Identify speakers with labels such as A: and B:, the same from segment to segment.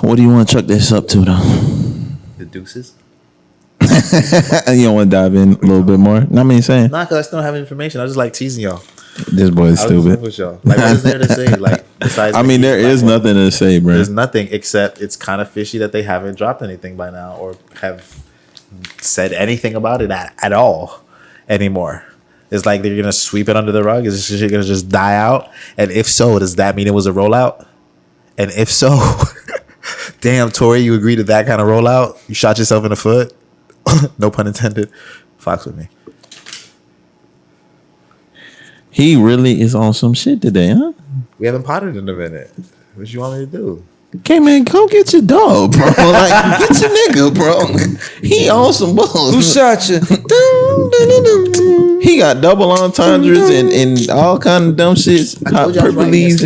A: What do you want to chuck this up to, though?
B: The deuces.
A: You don't want to dive in a little bit more? I mean, saying
B: Nah, because I still don't have information. I just like teasing y'all.
A: this boy is
B: I was
A: stupid.
B: with y'all. Like, what is there to say? Like, besides,
A: I mean, there is nothing to say, bro.
B: There's nothing except it's kind of fishy that they haven't dropped anything by now or have said anything about it at all anymore. It's like they're gonna sweep it under the rug. Is this shit gonna just die out? And if so, does that mean it was a rollout? And if so, damn, Tory, you agree to that kind of rollout? You shot yourself in the foot? No pun intended. Fox with me.
A: He really is on some shit today, huh?
B: We haven't potted in a minute. What you want me to do?
A: Okay, man, go get your dog, bro. Like, get your nigga, bro. He on some balls.
C: Who shot you?
A: He got double entendres and all kind of dumb shits, hyperboles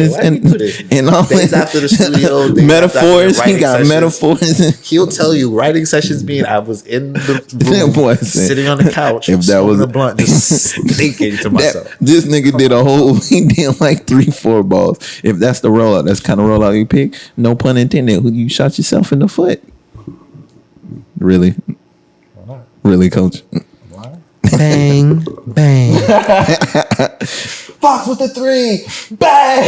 A: and all
B: Days after the studio, days
A: metaphors.
B: after
A: He got
B: sessions.
A: metaphors.
B: He'll tell you writing sessions mean I was in the room,
A: Boy,
B: sitting on the couch,
A: if that
B: smoking
A: was
B: a blunt, just thinking to myself.
A: This nigga did a whole. He did like 3-4 balls. If that's the rollout, that's kind of rollout you pick. No pun intended. You shot yourself in the foot. Really, coach.
C: Bang, bang.
B: Fox with the 3, bang!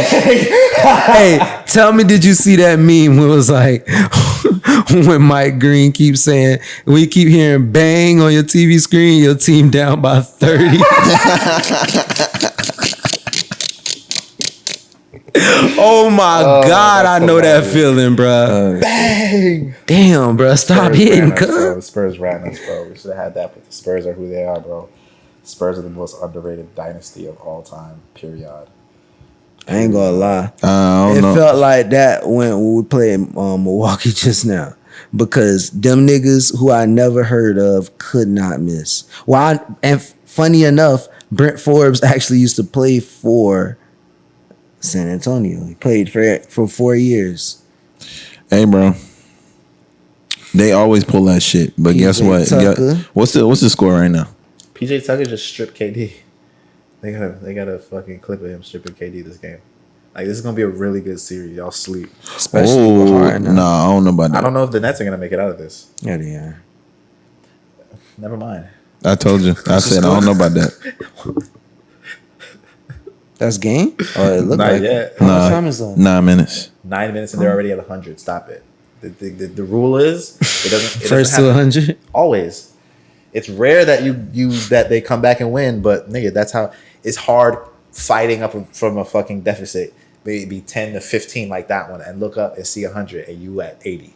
C: Hey, tell me, did you see that meme where it was like, when Mike Green keeps saying, when you keep hearing bang on your TV screen, your team down by 30. Oh my God, I know that feeling, bro.
B: Bang!
C: Damn, bro, stop hitting, cuz.
B: The Spurs ran us, bro. We should have had that, but the Spurs are who they are, bro. Spurs are the most underrated dynasty of all time, period.
C: I ain't gonna lie.
A: I don't know.
C: It felt like that when we played Milwaukee just now. Because them niggas who I never heard of could not miss. And funny enough, Brent Forbes actually used to play for San Antonio. He played for 4 years.
A: Hey, bro. They always pull that shit, but guess what? What's the score right now?
B: PJ Tucker just stripped KD. They got a fucking clip of him stripping KD this game. Like, this is gonna be a really good series. Y'all sleep.
C: Especially with Harden.
A: No, I don't know about that.
B: I don't know if the Nets are gonna make it out of this.
C: Yeah, they are.
B: Never mind.
A: I told you. I said I don't know about that.
C: That's game? Oh, it looked
B: Not
C: like
B: yet.
C: How much time is left?
A: 9 minutes.
B: 9 minutes and they're already at 100. Stop it. The rule is it doesn't.
C: First to 100.
B: Always. It's rare that that they come back and win, but nigga, that's how it's hard fighting up from a fucking deficit. Maybe 10 to 15 like that one, and look up and see 100, and you at 80.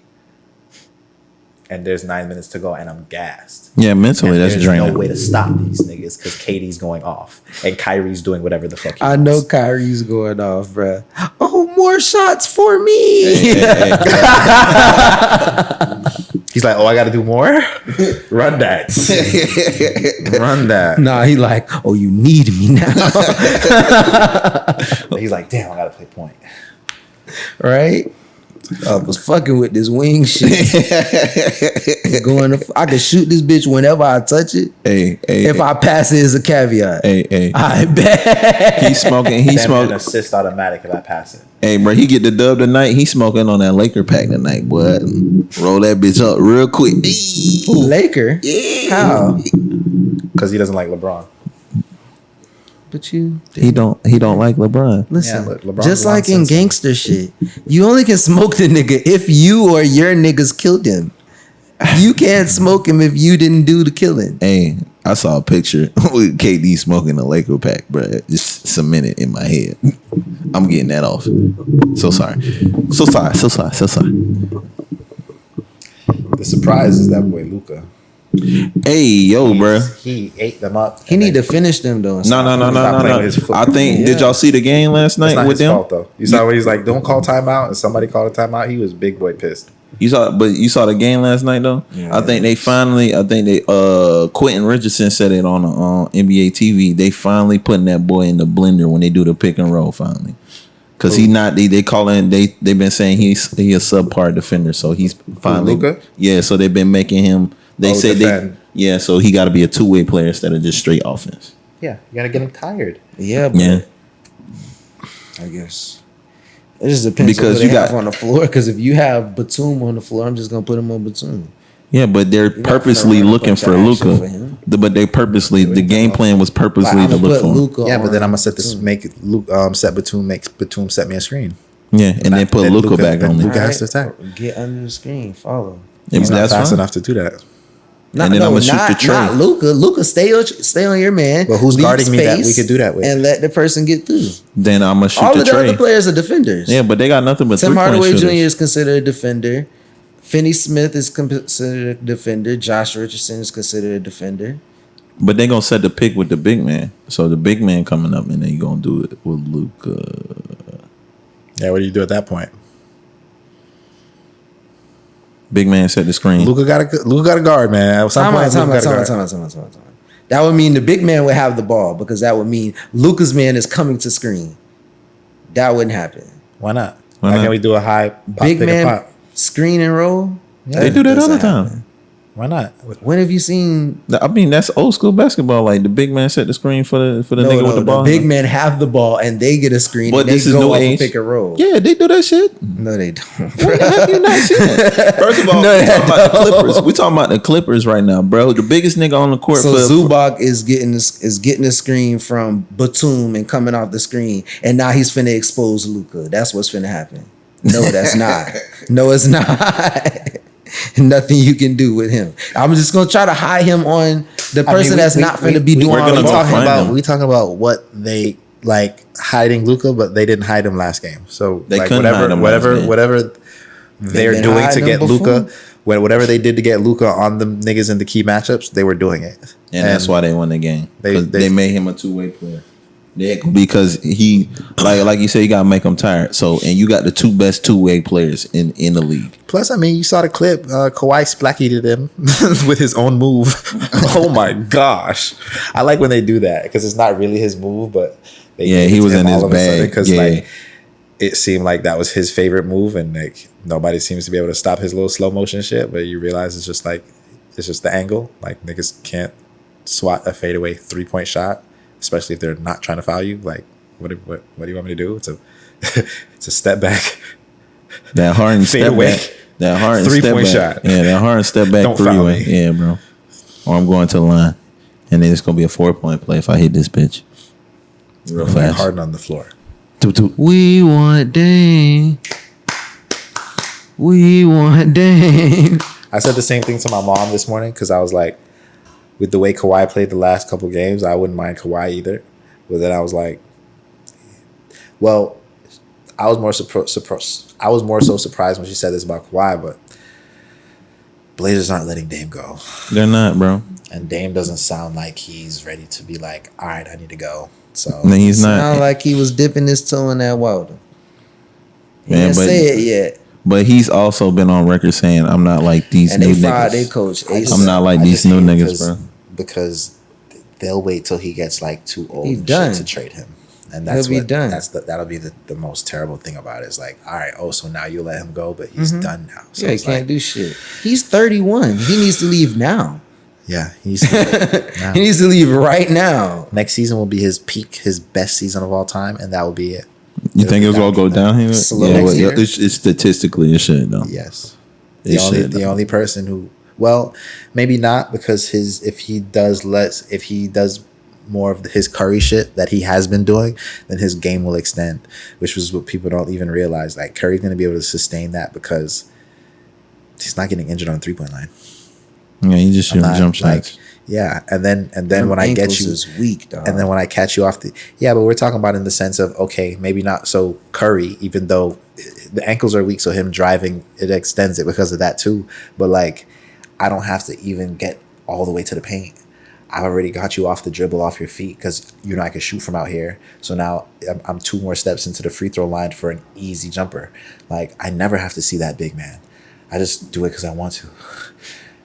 B: And there's 9 minutes to go, and I'm gassed.
A: Yeah, mentally, that's draining.
B: There's no way to stop these niggas because KD's going off and Kyrie's doing whatever the fuck he
C: I
B: wants.
C: know Kyrie's going off, bruh. Oh, more shots for me.
A: Hey.
B: He's like, oh, I got to do more? Run that. Run that.
C: Nah, he like, oh, you need me now.
B: He's like, damn, I got to play point.
C: Right? I was fucking with this wing shit. I can shoot this bitch whenever I touch it. If I pass it is a caveat. I bet.
A: He's smoking. He smoking.
B: Assist automatic if I pass it.
A: Hey, bro, he get the dub tonight. He smoking on that Laker pack tonight, boy. Roll that bitch up real quick.
C: Laker?
A: Yeah.
C: How?
B: Because he doesn't like LeBron.
C: But you,
A: he don't like LeBron.
C: Listen,
B: yeah, LeBron
C: just like in gangster shit, you only can smoke the nigga if you or your niggas killed him. You can't smoke him if you didn't do the killing.
A: Hey, I saw a picture with KD smoking a Laker pack, bro. Just cemented in my head. I'm getting that off. So sorry.
B: The surprise is that boy Luka.
A: Hey, yo, bro.
B: He ate them up.
C: He need to finish them though.
A: No. I think. Did y'all see the game last night with them?
B: Fault, though. You saw where he's like, "Don't call timeout," and somebody called a timeout. He was big boy pissed.
A: You saw the game last night though.
C: Yeah,
A: I think they Quentin Richardson said it on NBA TV. They finally putting that boy in the blender when they do the pick and roll finally. Cause they've been saying he's a subpar defender, so he's finally
B: Luka?
A: Yeah, so they've been making him. They say so he got to be a two-way player instead of just straight offense.
B: Yeah, you gotta get him tired.
C: Yeah,
A: yeah.
C: I guess. It just depends
A: Because
C: on who
A: you
C: they have
A: got-
C: on the floor. Because if you have Batum on the floor, I'm just gonna put him on Batum.
A: Yeah, but they're
C: not
A: purposely
C: gonna run a
A: looking
C: bunch
A: for
C: of action
A: Luka.
C: for him.
A: But they purposely, the game plan was
C: Like,
A: purposely
C: I'm
A: to
C: gonna
A: look
C: put
A: for him.
C: Luka.
B: Yeah, but then I'm gonna
C: on
B: set this,
C: Batum.
B: make Luke set Batum set me a screen.
A: Yeah, and then put Luka back
B: then
A: on
B: Luka
A: there.
B: has to attack.
C: Get under the screen. Follow.
A: If
B: He's not
A: that's
B: fast
A: fine.
B: enough to do that.
C: Not,
A: And then
C: no,
A: I'ma shoot
C: not,
A: the tray.
C: not Luka. Luka, stay on your man.
B: But who's
C: leave
B: guarding me that we
C: space,
B: could do that with?
C: and let the person get through.
A: Then I'm gonna shoot
C: All
A: the
C: of the
A: tray.
C: other players are defenders.
A: Yeah, but they got nothing but
C: Tim
A: 3-point
C: Hardaway Jr.
A: shooters.
C: is considered a defender. Finney Smith is considered a defender. Josh Richardson is considered a defender.
A: But they gonna set the pick with the big man. So the big man coming up, and then you gonna do it with Luka.
B: Yeah, what do you do at that point?
A: Big man set the screen.
B: Luka got a guard, man. At some point, Luka got a guard.
C: That would mean the big man would have the ball because that would mean Luka's man is coming to screen. That wouldn't happen.
B: Why not?
A: Why
B: Why
A: not?
B: can't we do a high pop,
C: Big
B: pick and
C: man
B: pop?
C: screen and roll.
A: They do that all the
C: doesn't
A: time.
C: happen.
B: Why not?
C: When have you seen?
A: I mean, that's old school basketball. Like the big man set the screen for the nigga with the ball.
C: big men have the ball and they get a screen.
A: But
C: and
A: this
C: they
A: is
C: go
A: no
C: off
A: age.
C: and pick and roll.
A: Yeah, they do that shit.
C: No, they don't.
A: When have you not seen it? First of all,
C: No,
A: we
C: they
A: talking about the
C: don't.
A: Clippers. We talking about the Clippers right now, bro. The biggest nigga on the court.
C: So
A: for
C: Zubac is getting a screen from Batum and coming off the screen, and now he's finna expose Luka. That's what's finna happen. No, that's not. No, it's not. Nothing you can do with him. I'm just gonna try to hide him on the person that's not finna be doing
A: we're
C: all
A: gonna
C: the
A: talk
C: talking.
A: find him.
B: We talking about what they like hiding Luka, but they didn't hide him last game. So
A: They
B: like
A: couldn't hide him last game.
B: whatever they're
C: been
B: doing to
C: hiding
B: get
C: him
B: Luka,
C: before?
B: whatever they did to get Luka on the niggas in the key matchups, they were doing it,
A: and that's why they won the game.
B: They-
A: 'Cause
B: they-
A: they made him a two-way player. Yeah, because he like you said, you gotta make him tired. So and you got the two best two-way players in the league.
B: Plus, I mean, you saw the clip. Kawhi splackied him with his own move. Oh my gosh, I like when they do that because it's not really his move, but they
A: Yeah,
B: gave
A: he
B: it to
A: was
B: him
A: in his
B: all of a sudden
A: bag.
B: because
A: Yeah.
B: like it seemed like that was his favorite move, and like nobody seems to be able to stop his little slow motion shit. But you realize it's just the angle. Like niggas can't swat a fadeaway 3-point shot, especially if they're not trying to foul you. Like what do you want me to do? It's a step back.
A: That hard and
B: Fade
A: step
B: away.
A: back. That hard and
B: 3-point
A: step back.
B: shot.
A: Yeah, that hard and step back
B: Don't foul
A: three-way.
B: me.
A: Yeah, bro. Or I'm going to the line, and then it's gonna be a 4-point play if I hit this bitch real
B: Like
A: fast.
B: Harden on the floor.
C: We want Dame. We want Dame.
B: I said the same thing to my mom this morning because I was like, with the way Kawhi played the last couple games, I wouldn't mind Kawhi either. But then I was like, well, I was more so surprised when she said this about Kawhi, but Blazers aren't letting Dame go,
A: They're not, bro.
B: and Dame doesn't sound like he's ready to be like, all right, I need to go. So
A: And he's not.
C: Sound like he was dipping his toe in that water. He
A: Man,
C: didn't
A: but-
C: say it yet.
A: But he's also been on record saying, "I'm not like these
C: And
A: new
C: they fired their
A: niggas.
C: coach.
A: I'm not like
B: I
A: these
B: just
A: new
B: hate
A: niggas, bro."
B: because they'll wait till he gets like too old
C: He's
B: and
C: done.
B: shit to trade him. And that's
C: He'll be
B: what
C: done.
B: that'll be the most terrible thing about it. Is like, all right, so now you let him go, but he's done now. So
C: Yeah, he
B: it's
C: can't
B: like,
C: do shit. He's 31. He needs to leave now.
B: yeah, he's
C: He needs to leave right now.
B: next season will be his peak, his best season of all time, and that will be it.
A: You think it's gonna go downhill?
C: Slow
A: Yeah,
C: next
A: well,
C: year.
A: it's statistically it should though.
B: Yes.
A: It should,
B: The
A: though.
B: only person who, well, maybe not, because if he does more of his Curry shit that he has been doing, then his game will extend, which was what people don't even realize. Like Curry's going to be able to sustain that because he's not getting injured on the 3-point line.
A: Yeah, you just shoot
B: Not,
A: jump shots.
B: yeah, and then
C: Them
B: when I get
C: ankles
B: you,
C: is weak, dog.
B: and then when I catch you off but we're talking about in the sense of, okay, maybe not so Curry, even though the ankles are weak, so him driving, it extends it because of that too. But like, I don't have to even get all the way to the paint. I've already got you off the dribble, off your feet, because you know I can shoot from out here. So now I'm 2 more steps into the free throw line for an easy jumper. Like, I never have to see that big man. I just do it because I want to.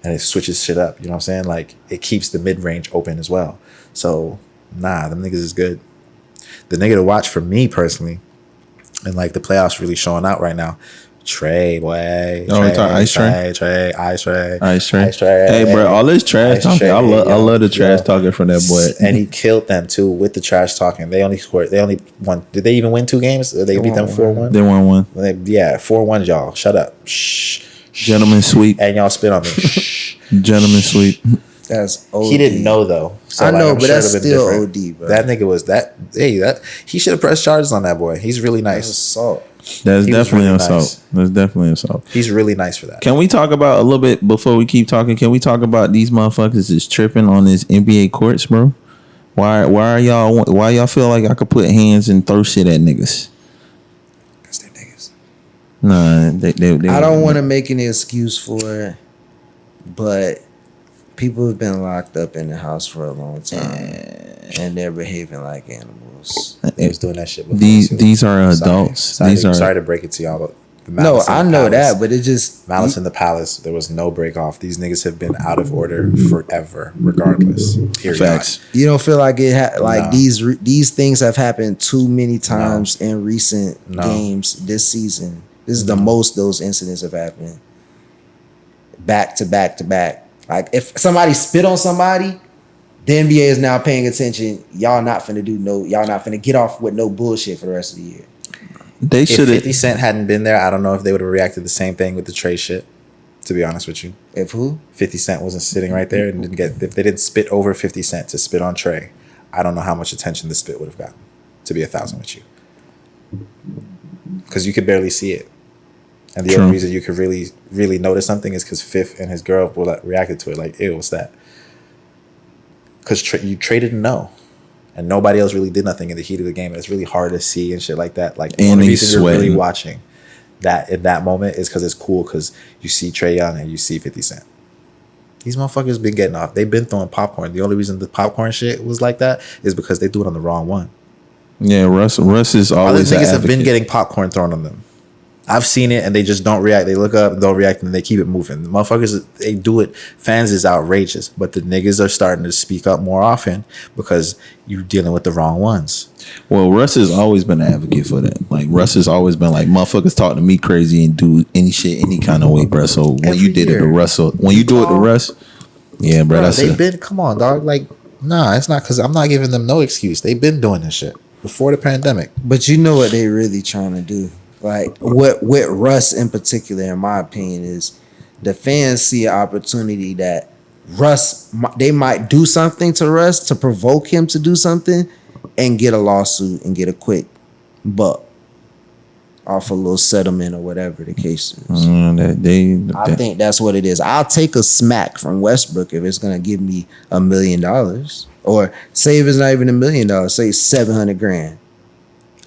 B: And it switches shit up. You know what I'm saying? Like, it keeps the mid-range open as well. So, nah, them niggas is good. The nigga to watch for me personally, and like the playoffs really showing out right now, Trey, boy.
A: Oh, we talking Ice Trey?
B: Ice Trey.
A: Hey, bro, all this trash talking. I love the trash talking from that boy.
B: And he killed them too with the trash talking. They only won. Did they even win 2 games? Or they beat them 4-1.
A: They won 1.
B: 4-1. Y'all, shut up. Shh.
A: Gentleman sweep.
B: And y'all spit on me. Shh.
A: Gentleman sweep.
C: That's OD.
B: He didn't know though. So
C: I know,
B: I'm
C: but
B: sure
C: that's
B: it'd been
C: still
B: different.
C: OD, bro.
B: That nigga was that. Hey, that he should have pressed charges on that boy. He's really
C: That's
B: nice.
C: assault.
A: That's
B: He was
A: definitely
B: really
A: assault.
B: nice.
A: That's definitely assault.
B: He's really nice for that.
A: Can we talk about a little bit before we keep talking? Can we talk about these motherfuckers is tripping on this NBA courts, bro? Why are y'all? Why y'all feel like I could put hands and throw shit at niggas?
B: Cause they're niggas.
A: Nah, they
C: I don't want to make any excuse for it, but people have been locked up in the house for a long time, and they're behaving like animals.
B: They was doing that shit before.
A: These are adults.
B: Sorry to break it to y'all, but
C: No, I know that, but it just
B: Malice in the Palace. There was no break off. These niggas have been out of order forever, regardless. Period.
A: Facts.
C: you don't feel like it.
B: No.
C: These things have happened too many times in recent games this season. This is the most those incidents have happened. Back to back to back. Like if somebody spit on somebody, the NBA is now paying attention. Y'all not finna get off with no bullshit for the rest of the year.
A: They
B: If
A: should
B: 50
A: have.
B: Cent hadn't been there, I don't know if they would have reacted the same thing with the Trey shit. To be honest with you,
C: If who?
B: 50 Cent wasn't sitting right there and if they didn't spit over 50 Cent to spit on Trey, I don't know how much attention the spit would have gotten. To be 1,000 with you, because you could barely see it. And the only reason you could really notice something is because Fifth and his girl reacted to it like, ew, what's that? Because Trey didn't know. And nobody else really did nothing in the heat of the game. And it's really hard to see and shit like that. Like, the only reason you're really watching that in that moment is because it's cool because you see Trey Young and you see 50 Cent. These motherfuckers been getting off. They've been throwing popcorn. The only reason the popcorn shit was like that is because they do it on the wrong one.
A: Yeah, Russ is always.
B: Other niggas have been getting popcorn thrown on them. I've seen it and they just don't react. They look up, don't react, and they keep it moving. The motherfuckers, they do it. Fans is outrageous, but the niggas are starting to speak up more often because you're dealing with the wrong ones.
A: Well, Russ has always been an advocate for that. Like, Russ has always been like, motherfuckers talk to me crazy and do any shit any kind of way, bro. So when you did it to Russell, when you do it to Russ, yeah, bro, that's
B: they've been, come on, dog. Like, nah, it's not because I'm not giving them no excuse. They've been doing this shit before the pandemic.
C: But you know what they really trying to do. Like what with Russ in particular, in my opinion, is the fans see an opportunity that Russ, they might do something to Russ to provoke him to do something and get a lawsuit and get a quick buck off a little settlement or whatever the case is. I think that's what it is. I'll take a smack from Westbrook if it's gonna give me $1 million, or say if it's not even $1 million, say $700,000.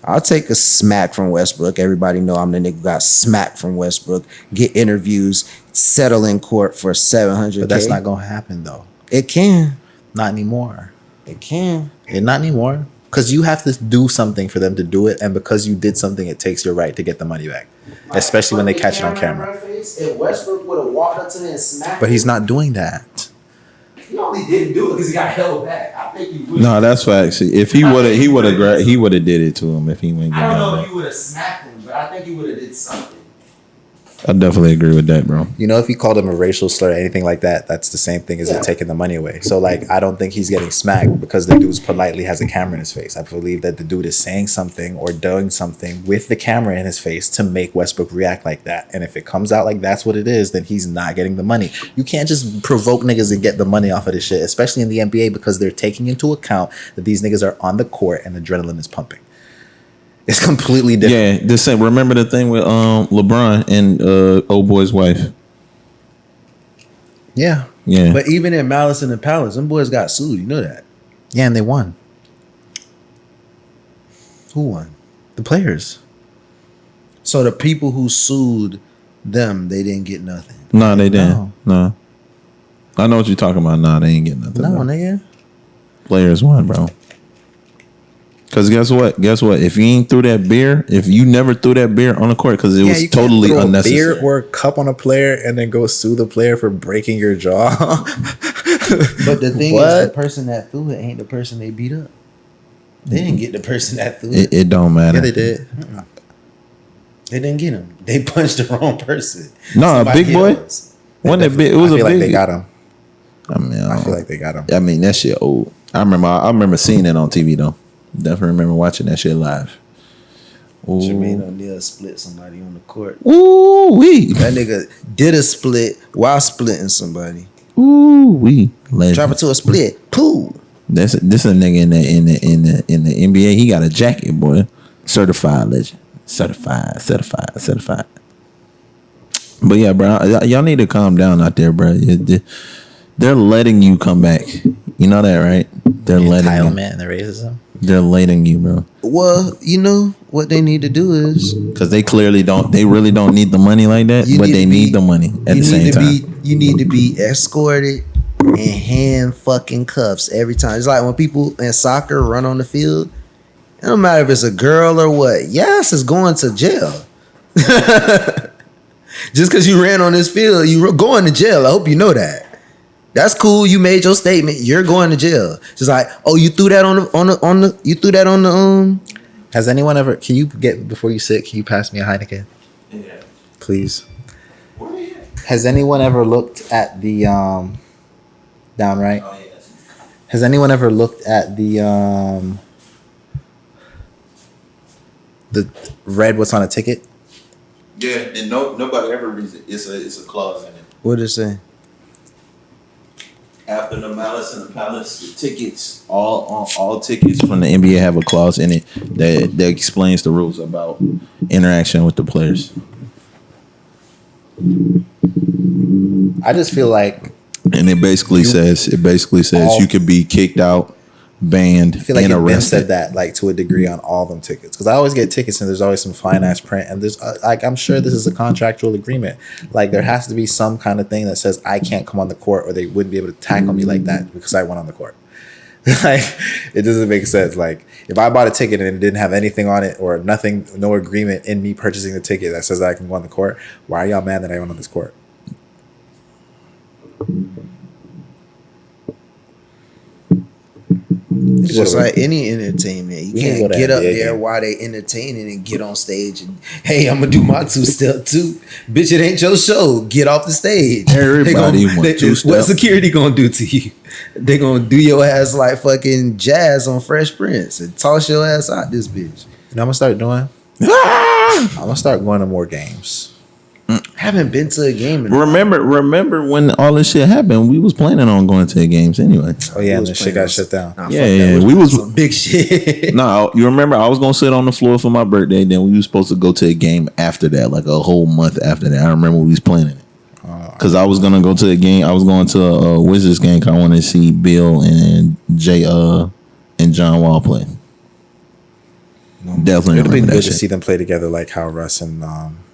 C: I'll take a smack from Westbrook. Everybody know I'm the nigga who got smacked from Westbrook. Get interviews, settle in court for $700,000.
B: But that's not gonna happen though.
C: It can.
B: Not anymore.
C: It can.
B: And not anymore. Because you have to do something for them to do it, and because you did something, it takes your right to get the money back. Especially when they catch it on camera.
C: If Westbrook would have walked up to me and smacked
B: But he's not doing that.
C: He only didn't do it because he got held back. I think he would.
A: No, that's facts. If he would have did it to him if he went.
C: I don't know if he would have smacked him, but I think he would have did something.
A: I definitely agree with that, bro.
B: You know, if he called him a racial slur or anything like that, that's the same thing as it taking the money away. So, like, I don't think he's getting smacked because the dude's politely has a camera in his face. I believe that the dude is saying something or doing something with the camera in his face to make Westbrook react like that. And if it comes out like that's what it is, then he's not getting the money. You can't just provoke niggas and get the money off of this shit, especially in the NBA, because they're taking into account that these niggas are on the court and adrenaline is pumping. It's completely different.
A: Yeah, the same. Remember the thing with LeBron and old boy's wife.
B: Yeah.
A: Yeah.
C: But even in Malice in the Palace, them boys got sued. You know that.
B: Yeah, and they won.
C: Who won?
B: The players.
C: So the people who sued them, they didn't get nothing.
A: No, they didn't. No. I know what you're talking about. Nah, they ain't getting nothing.
B: No,
A: bro.
B: nigga.
A: Players won, bro. Because guess what? If you ain't threw that beer, if you never threw that beer on the court, because it was totally unnecessary.
B: A beer or a cup on a player and then go sue the player for breaking your jaw.
C: But the thing is, the person that threw it ain't the person they beat up. They didn't get the person that threw it.
A: It don't matter.
B: Yeah, they did.
C: They didn't get him. They punched the wrong person.
A: No,
C: Somebody
A: Big Boy.
C: else.
A: Wasn't it big? It was
B: I
A: a
B: feel like
A: big.
B: they got him.
A: I
B: feel like they got him.
A: I mean, that shit old. I remember seeing it on TV though. Definitely remember watching that shit live.
C: Jermaine O'Neal split somebody on the court.
A: Ooh wee.
C: That nigga did a split while splitting somebody.
A: Ooh wee.
C: Drop it to a split. Pooh.
A: This a nigga in the NBA. He got a jacket, boy. Certified legend. Certified. But yeah, bro, y'all need to calm down out there, bro. They're letting you come back. You know that, right? They're letting you.
B: Entitlement and the racism.
A: They're letting you, bro.
C: Well, you know what they need to do is
A: Because they clearly don't. They really don't need the money like that, but they need the money at the same time.
C: You need to be escorted and hand fucking cuffs every time. It's like when people in soccer run on the field. It don't matter if it's a girl or what. Yes, it's going to jail. Just because you ran on this field, you going to jail. I hope you know that. That's cool. You made your statement. You're going to jail. Just like, oh, you threw that on the you threw that on the
B: Has anyone ever? Can you get before you sit? Can you pass me a Heineken?
C: Yeah.
B: Please. Has anyone ever looked at the down right?
C: Oh, yes.
B: Has anyone ever looked at the read what's on a ticket?
A: Yeah, and nobody ever reads it. It's a clause in it.
C: What did it say?
A: After the Malice and the Palace, the tickets, all tickets from the NBA have a clause in it that explains the rules about interaction with the players.
B: I just feel like
A: And it basically says you could be kicked out, banned,
B: I feel like
A: and
B: it been
A: arrested.
B: said that like to a degree on all them tickets, because I always get tickets and there's always some fine ass print, and there's like I'm sure this is a contractual agreement. Like there has to be some kind of thing that says I can't come on the court, or they wouldn't be able to tackle me like that because I went on the court. Like it doesn't make sense. Like if I bought a ticket and it didn't have anything on it or nothing, no agreement in me purchasing the ticket that says that I can go on the court, why are y'all mad that I went on this court?
C: It's just like any entertainment. You
B: We
C: can't
B: can go to
C: get up
B: NBA
C: there
B: game.
C: while they entertaining and get on stage and hey, I'm gonna do my two-step too. Bitch, it ain't your show. Get off the stage.
A: Everybody want two-step.
C: What security gonna do to you? They gonna do your ass like fucking Jazz on Fresh Prince and toss your ass out this bitch.
B: You know what I'm gonna start doing? I'm gonna start going to more games.
C: Haven't been to a game in
A: Remember when all this shit happened? We was planning on going to the games anyway.
B: Oh yeah, and
C: was
B: this shit
C: playing
B: got
C: on-
B: shut down.
C: Nah,
A: Yeah,
C: fuck that.
A: yeah, we was-
C: some big shit.
A: No, you remember I was gonna sit on the floor for my birthday. Then we was supposed to go to a game after that, like a whole month after that. I remember we was planning it because I was gonna go to a game. I was going to a Wizards game because I wanted to see Bill and Jay and John Wall play. Definitely
B: It'd be
A: remember
B: good
A: that
B: to
A: shit.
B: see them play together, like how Russ and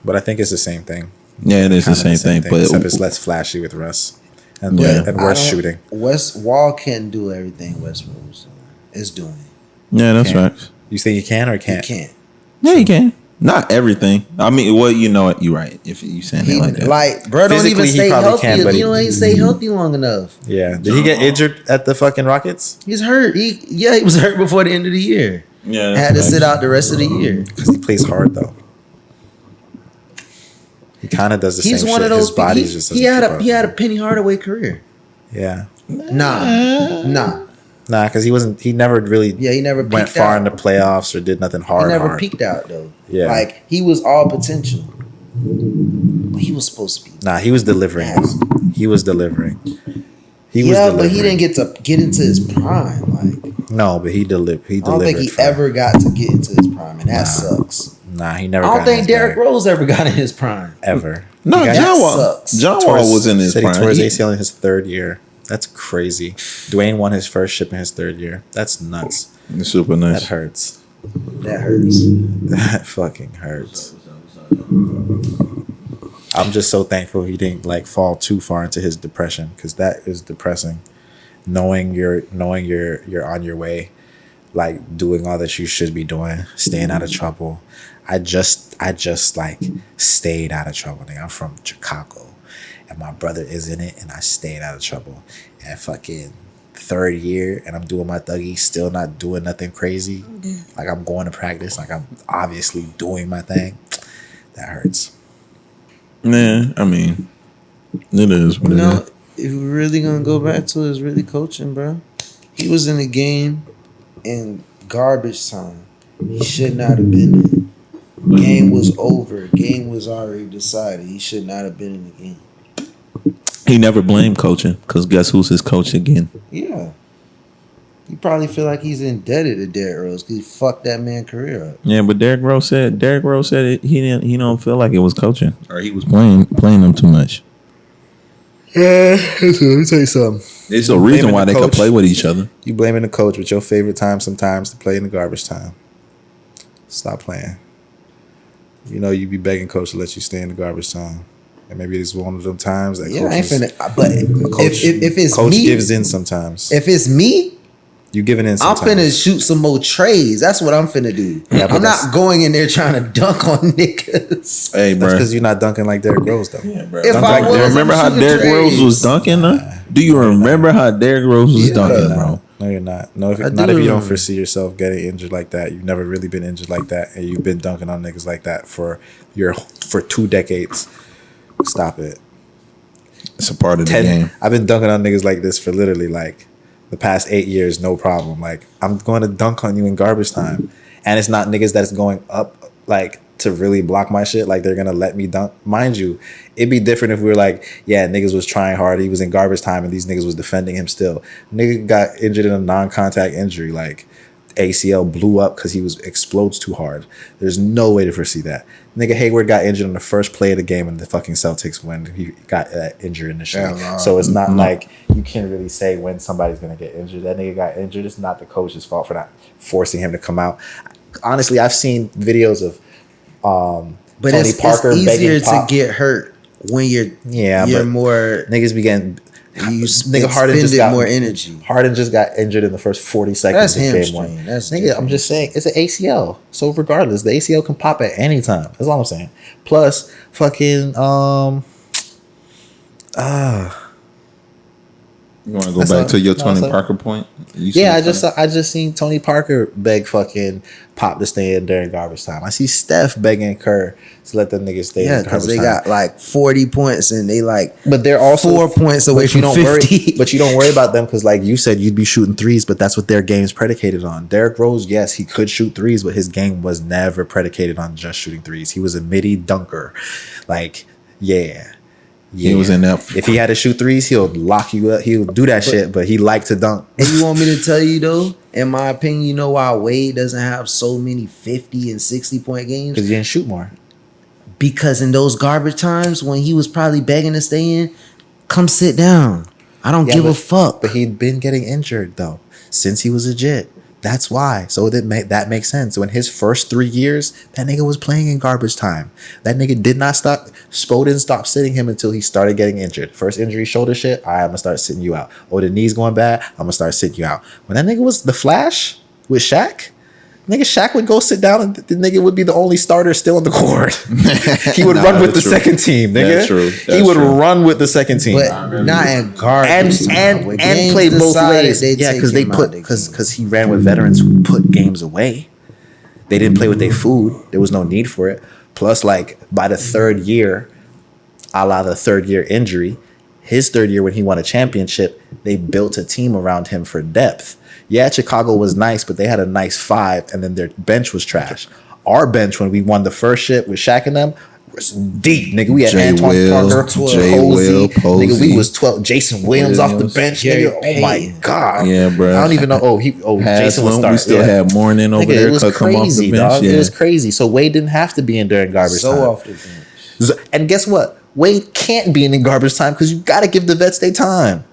B: but I think it's the same thing.
A: Yeah, it is the
B: Kinda
A: same thing,
B: except
A: but
B: it's less flashy with Russ and
A: Yeah.
B: and worse shooting.
C: West Wall can't do everything Westbrook's doing. Is doing.
A: yeah, that's
B: Can't.
A: right.
B: You think you can or
C: He
B: can't?
C: can't.
A: Yeah, you can. Not everything. I mean, well, you know what? You're right. If you saying
C: He,
A: it like that,
C: like, bro, don't even
B: Physically, he
C: stay
B: probably
C: healthy.
B: can, but
C: He don't even stay healthy long enough.
B: Yeah. Did he get injured at the fucking Rockets?
C: He's hurt. He was hurt before the end of the year.
A: yeah,
C: Had to sit out the rest of the year.
B: Because he plays hard though. He kind of does the
C: He's
B: same
C: one
B: shit.
C: of those.
B: His body just
C: He had a Penny Hardaway career.
B: yeah.
C: Nah.
B: Nah, because he never really
C: Yeah, he never
B: went
C: peaked
B: far
C: out.
B: in the playoffs or did nothing hard.
C: He never
B: hard.
C: peaked out though.
B: Yeah.
C: Like he was all potential. He was supposed to be.
B: Nah, he was delivering.
C: Nasty.
B: He was delivering. He was
C: Yeah,
B: delivering.
C: but he didn't get into his prime. Like
B: No, but he delivered. He
C: I don't
B: delivered.
C: think he
B: for him.
C: ever got to get into his prime, and that sucks.
B: Nah, he never.
C: I don't
B: got
C: think
B: his
C: Derrick
B: bag.
C: Rose ever got in his prime.
B: ever.
A: no,
B: He got-
A: John Wall.
C: sucks.
A: John
B: Tore
A: Wall was in his
B: said
A: prime.
B: He tore his
A: He-
B: ACL in his third year. That's crazy. Dwayne won his first ship in his third year. That's nuts.
A: It's super
B: That
A: nice.
B: hurts.
C: That hurts.
B: That fucking hurts. I'm just so thankful he didn't like fall too far into his depression, because that is depressing. Knowing you're on your way, like doing all that you should be doing, staying out of trouble. I just like stayed out of trouble. Nigga. I'm from Chicago, and my brother is in it, and I stayed out of trouble. And fucking third year, and I'm doing my thuggy, still not doing nothing crazy. Like I'm going to practice, like I'm obviously doing my thing. That hurts.
A: Nah, I mean, it is what
C: You
A: it
C: know,
A: is.
C: if we're really gonna go back to it, it's really coaching, bro. He was in the game in garbage time. He should not have been in. Game was over. Game was already decided. He should not have been in the game.
A: He never blamed coaching because guess who's his coach again?
C: Yeah. You probably feel like he's indebted to Derick Rose because he fucked that man's career up.
A: Yeah, but Derick Rose said he don't feel like it was coaching or he was playing them too much.
B: Yeah, let me tell you something.
A: There's a reason
B: Blaming
A: why
B: the
A: they could
B: coach.
A: play with each other.
B: You blaming the coach with your favorite time sometimes to play in the garbage time. Stop playing. You know you be begging coach to let you stay in the garbage time. And maybe it's one of them times that
C: Yeah, I ain't
B: coaches,
C: finna. But if it's
B: coach
C: me,
B: gives in sometimes.
C: if it's me,
B: You giving in
C: I'm
B: sometimes.
C: finna shoot some more trays. That's what I'm finna do.
B: Yeah, but
C: I'm
B: that's-
C: not going in there trying to dunk on niggas.
A: Hey,
B: That's
A: bro.
B: because you're not dunking like Derrick Rose, though.
A: Yeah, bro.
C: If I was,
A: remember
C: I'm
A: how
C: shooting
A: Derrick Rose
C: trades.
A: was dunking, though? Do you remember how Derrick Rose was
C: Yeah.
A: dunking, bro?
B: No, you're not. No,
C: I
B: not
C: do
B: if you don't
C: remember.
B: foresee yourself getting injured like that. You've never really been injured like that, and you've been dunking on niggas like that for 2 decades. Stop it.
A: It's a part of the game.
B: I've been dunking on niggas like this for literally like the past 8 years, no problem. Like I'm going to dunk on you in garbage time, and it's not niggas that's going up like to really block my shit. Like they're gonna let me dunk. Mind you, it'd be different if we were like, yeah, niggas was trying hard. He was in garbage time, and these niggas was defending him still. Nigga got injured in a non-contact injury, like ACL blew up because he explodes too hard. There's no way to foresee that. Nigga Hayward got injured on the first play of the game, and the fucking Celtics when he got injured initially.
C: Yeah,
B: So it's not like you can't really say when somebody's gonna get injured. That nigga got injured. It's not the coach's fault for not forcing him to come out. Honestly, I've seen videos of
C: But
B: Tony
C: it's
B: Parker
C: easier
B: begging
C: to
B: Pop.
C: get hurt when you're
B: but
C: more
B: niggas began.
C: you
B: Nigga Harden just
C: expended
B: got
C: more energy.
B: Harden just got injured in the first 40 seconds
C: That's
B: of game
C: hamstring.
B: one.
C: That's
B: Nigga,
C: different.
B: I'm just saying it's an ACL. So regardless, the ACL can pop at any time. That's all I'm saying. Plus, fucking
A: You want to go
B: That's
A: back
B: all-
A: to your
B: no,
A: Tony
B: that's all-
A: Parker point?
B: yeah, I just seen Tony Parker beg fucking Pop to stay in during garbage time. I see Steph begging Kerr to let them niggas stay
C: Yeah,
B: in
C: because
B: garbage
C: they
B: time.
C: got like 40 points and they like
B: But they're also
C: 4 points away
B: but
C: from
B: you don't
C: 50.
B: worry. But you don't worry about them because, like you said, you'd be shooting threes. But that's what their game's predicated on. Derrick Rose, yes, he could shoot threes, but his game was never predicated on just shooting threes. He was a midi dunker. Like, yeah.
A: He was in that.
B: If he had to shoot threes, he'll lock you up. He'll do that shit, but he liked to dunk.
C: And you want me to tell you though, in my opinion, you know why Wade doesn't have so many 50 and 60-point games?
B: Because he didn't shoot more.
C: Because in those garbage times when he was probably begging to stay in, come sit down. I don't give a fuck.
B: But he'd been getting injured though since he was a Jet. That's why. So that makes sense. So in his first 3 years, that nigga was playing in garbage time. That nigga did not stop. Spo didn't stop sitting him until he started getting injured. First injury, shoulder shit. All right, I'm gonna start sitting you out. Oh, the knee's going bad. I'm gonna start sitting you out. When that nigga was the Flash with Shaq, nigga Shaq would go sit down and the nigga would be the only starter still on the court. He would run with the second team, nigga.
A: That's true.
B: He would run with the second team.
C: But not in garbage time. When
B: and
C: games
B: play both
C: decided,
B: ways.
C: they
B: Yeah,
C: take
B: because they
C: him out
B: put
C: the game.
B: because he ran with veterans who put games away. They didn't play with their food. There was no need for it. Plus, like by the third year, a la the third year injury, his third year when he won a championship, they built a team around him for depth. Yeah, Chicago was nice, but they had a nice 5, and then their bench was trash. Our bench, when we won the first shit with Shaq and them, was deep, nigga. We had
A: Jay
B: Antoine
A: Will,
B: Parker,
A: Jay Will,
B: Posey. Nigga, we
A: Posey.
B: was 12. Jason Williams off the bench,
C: Gary
B: nigga. Oh my
C: Payton.
B: god.
A: Yeah, bro.
B: I don't even know. Jason was
A: Haslam,
B: starting.
A: we still had Morning over
B: Nigga,
A: there.
B: it was
A: could come off the
B: crazy,
A: bench.
B: dog.
A: Yeah.
B: It was crazy. So Wade didn't have to be in during garbage
C: So
B: time.
C: off the bench.
B: And guess what? Wade can't be in garbage time because you got to give the vets their time.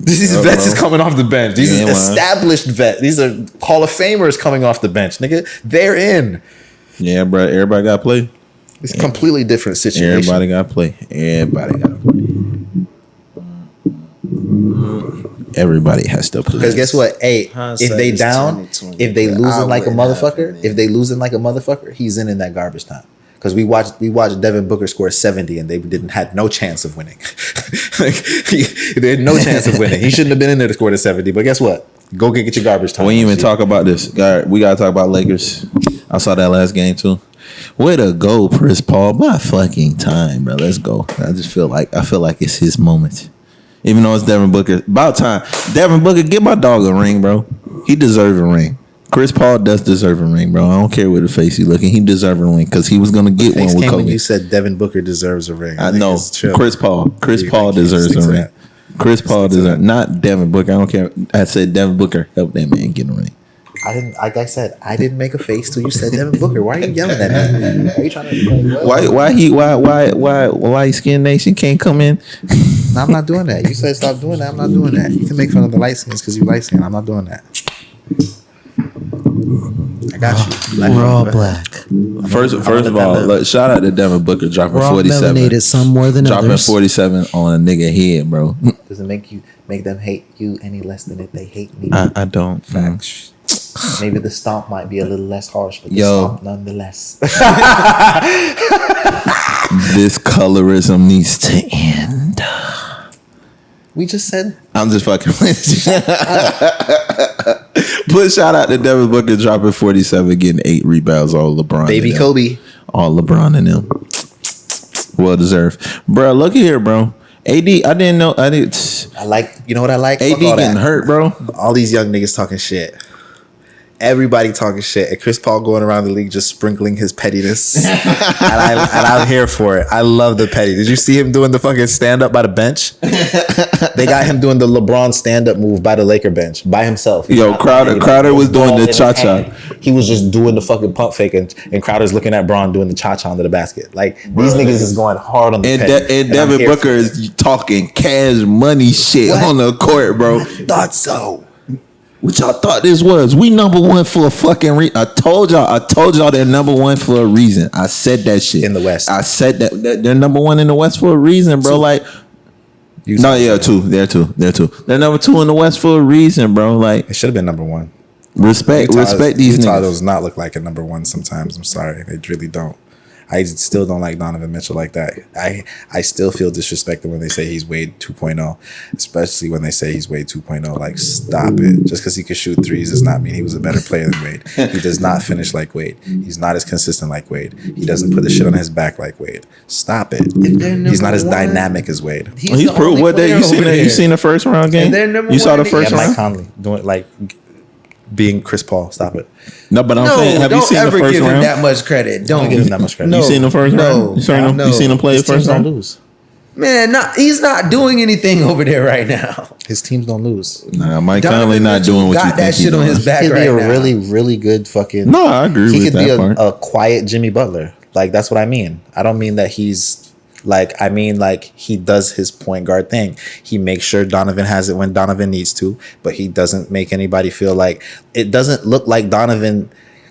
B: These vets
A: bro.
B: is coming off the bench. These
A: You
B: are
A: ain't lying.
B: established vets. These are Hall of Famers coming off the bench, nigga. They're in.
A: Yeah, bro. Everybody got to play.
B: It's a completely different situation.
A: Everybody got to play. Everybody got to play. Everybody has to play.
B: Because guess what? Hey,
C: Hindsight
B: if they
C: is
B: down,
C: 20/20,
B: if they
C: but
B: losing
C: I
B: like a
C: wouldn't have
B: motherfucker,
C: him, man.
B: if they losing like a motherfucker, he's in that garbage time. Because we watched Devin Booker score 70 and they had no chance of winning. They had no chance of winning. He shouldn't have been in there to score the 70. But guess what? Go get your garbage time.
A: We ain't even talk about this. We got to talk about Lakers. I saw that last game too. Way to go, Chris Paul. My fucking time, bro. Let's go. I feel like it's his moment. Even though it's Devin Booker. About time. Devin Booker, give my dog a ring, bro. He deserves a ring. Chris Paul does deserve a ring, bro. I don't care what the face he's looking. He deserves a ring because he was going to get one with Kobe.
B: When you said Devin Booker deserves a ring.
A: I know. Chris Paul. Chris Paul deserves a ring. Chris Paul deserves, not Devin Booker. I don't care. I said Devin Booker. Help that man get a ring.
B: I didn't. Like I said, I didn't make a face till you said Devin Booker. Why are you yelling at me? Are you trying to?
A: Why Skin Nation can't come in?
B: No, I'm not doing that. You said stop doing that. I'm not doing that. You can make fun of the light skins because you light skin. I'm not doing that. I got you.
C: We're all black.
A: First of all, look, shout out to Devin Booker dropping 47.
C: Melanated, some more than
A: dropping
C: others.
A: 47 on a nigga head, bro.
B: Does it make them hate you any less than if they hate me?
A: I don't.
B: Facts. Maybe the stomp might be a little less harsh, but the stomp nonetheless.
A: This colorism needs to end.
B: We just said.
A: I'm just fucking But shout out to Devin Booker dropping 47, getting 8 rebounds. All LeBron.
B: Baby Kobe.
A: All LeBron and them. Well deserved. Bro, look here, bro. AD, I didn't know.
B: I like, you know what I like?
A: AD getting hurt, bro.
B: All these young niggas talking shit. Everybody talking shit, and Chris Paul going around the league just sprinkling his pettiness, and I'm here for it. I love the petty. Did you see him doing the fucking stand up by the bench? They got him doing the LeBron stand up move by the Laker bench by himself.
A: Yo, Crowder was doing the cha cha.
B: He was just doing the fucking pump fake, and Crowder's looking at Bron doing the cha cha under the basket. Like these niggas is going hard on the petty.
A: And Devin Booker is talking cash money shit on the court, bro.
B: Thought so.
A: What y'all thought this was? We number one for a fucking reason. I told y'all they're number one for a reason. I said that shit.
B: In the West.
A: I said that they're number one in the West for a reason, bro. Like, two. They're two. They're number 2 in the West for a reason, bro. Like,
B: it should have been number 1.
A: Respect these
B: Utah
A: niggas.
B: does not look like a number 1 sometimes. I'm sorry. They really don't. I still don't like Donovan Mitchell like that. I still feel disrespected when they say he's Wade 2.0, especially when they say he's Wade 2.0. Like, stop it. Just because he could shoot threes does not mean he was a better player than Wade. He does not finish like Wade. He's not as consistent like Wade. He doesn't put the shit on his back like Wade. Stop it. He's not as dynamic as Wade.
A: He's proved what day. You seen the first round game? You saw the first round?
B: Mike Conley doing like being Chris Paul. Stop it.
A: No, but I'm saying, have you seen the first round?
C: Don't ever give him that much credit. Don't give him that much credit.
A: You seen the first round? You seen him play the first round?
B: Lose.
C: Man, he's not doing anything over there right now.
B: His teams don't lose.
A: Nah, Mike Conley not doing what you think.
C: Got that shit on his back right now.
B: He could be a really, really good fucking.
A: No, I agree with that.
B: He could
A: part.
B: be a quiet Jimmy Butler. Like, that's what I mean. I don't mean that he's like. I mean, like, he does his point guard thing. He makes sure Donovan has it when Donovan needs to, but he doesn't make anybody feel like it doesn't look like Donovan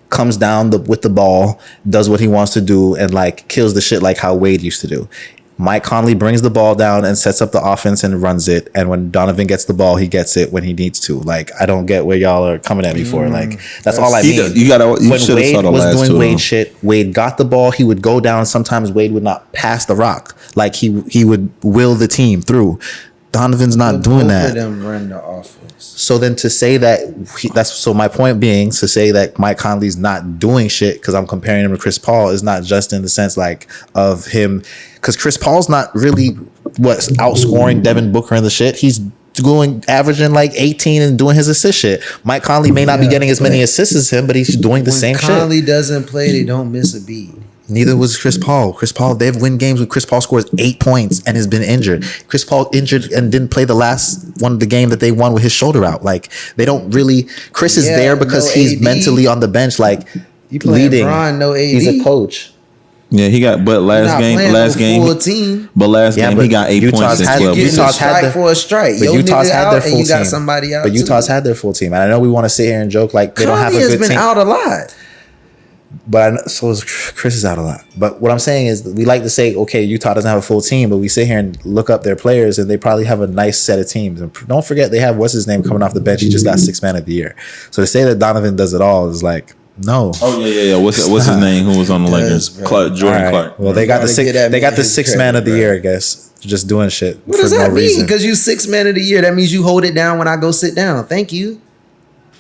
B: comes down with the ball, does what he wants to do, and like kills the shit like how Wade used to do. Mike Conley brings the ball down and sets up the offense and runs it. And when Donovan gets the ball, he gets it when he needs to. Like, I don't get where y'all are coming at me for. Like, that's all I mean.
A: When
B: Wade was doing Wade shit, Wade got the ball. He would go down. Sometimes Wade would not pass the rock. Like, he would will the team through. Donovan's not doing that.
C: Both of them run the offense.
B: So then to say that so my point being to say that Mike Conley's not doing shit because I'm comparing him to Chris Paul is not just in the sense like of him, because Chris Paul's not really what's outscoring Devin Booker and the shit. He's averaging like 18 and doing his assist shit. Mike Conley may not be getting as many assists as him, but he's doing the same shit.
C: When Conley doesn't play, they don't miss a beat.
B: Neither was Chris Paul. Chris Paul, they've win games when Chris Paul scores 8 points and has been injured. Chris Paul injured and didn't play the last one of the game that they won with his shoulder out. Like, they don't really. Chris is there because he's mentally on the bench, like leading.
C: Bron, no AD.
B: He's a coach.
A: Yeah, he got. But last game, he got 8 points and 12.
C: Utah's had for a strike.
B: But Utah's had their full team.
C: You got somebody out.
B: But Utah's had their full team, and I know we want to sit here and joke like they don't have a good team.
C: Has been out a lot.
B: But so is Chris is out a lot. But what I'm saying is we like to say, okay, Utah doesn't have a full team, but we sit here and look up their players, and they probably have a nice set of teams. And don't forget, they have what's his name coming off the bench. He just got 6th man of the year. So to say that Donovan does it all is like no.
A: Oh yeah. What's his name? Who was on the Lakers? Jordan Clark.
B: Well, they got the 6th man of the year, I guess. Just doing shit.
C: What does that mean? Because you 6th man of the year, that means you hold it down when I go sit down. Thank you.